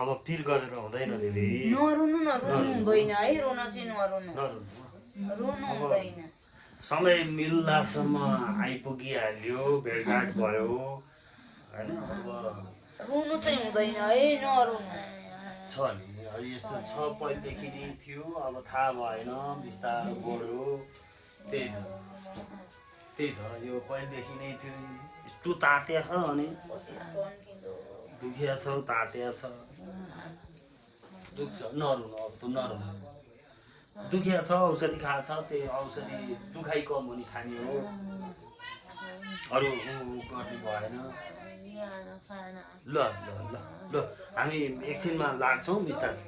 अब पिर गरेर हुँदैन दिदी नरुनु न रुनु हुँदैन है रोन चाहिँ नरुनु रुनु हुँदैन समय मिल्दासम्म आइपुगिहाल्यो भेटघाट भयो हैन अब रुनु चाहिँ हुँदैन है नरुनु छ नि यस्तो छ पहिलेदेखि नै थियो अब थाहा भएन बिस्तारो बढ्यो त्यही त यो पहिलेदेखि नै थियो यस्तो तात्या छ अनि दुखिया छ तात्या छ दुख्छ नरुनु अब त नरुनु दुखिया छ औषधि खान्छ त्यही औषधि दुखाइ कम हुने खाने हो अरू गर्नु भएन ल ल ल ल हामी एकछिनमा लाग्छौँ बिस्तारै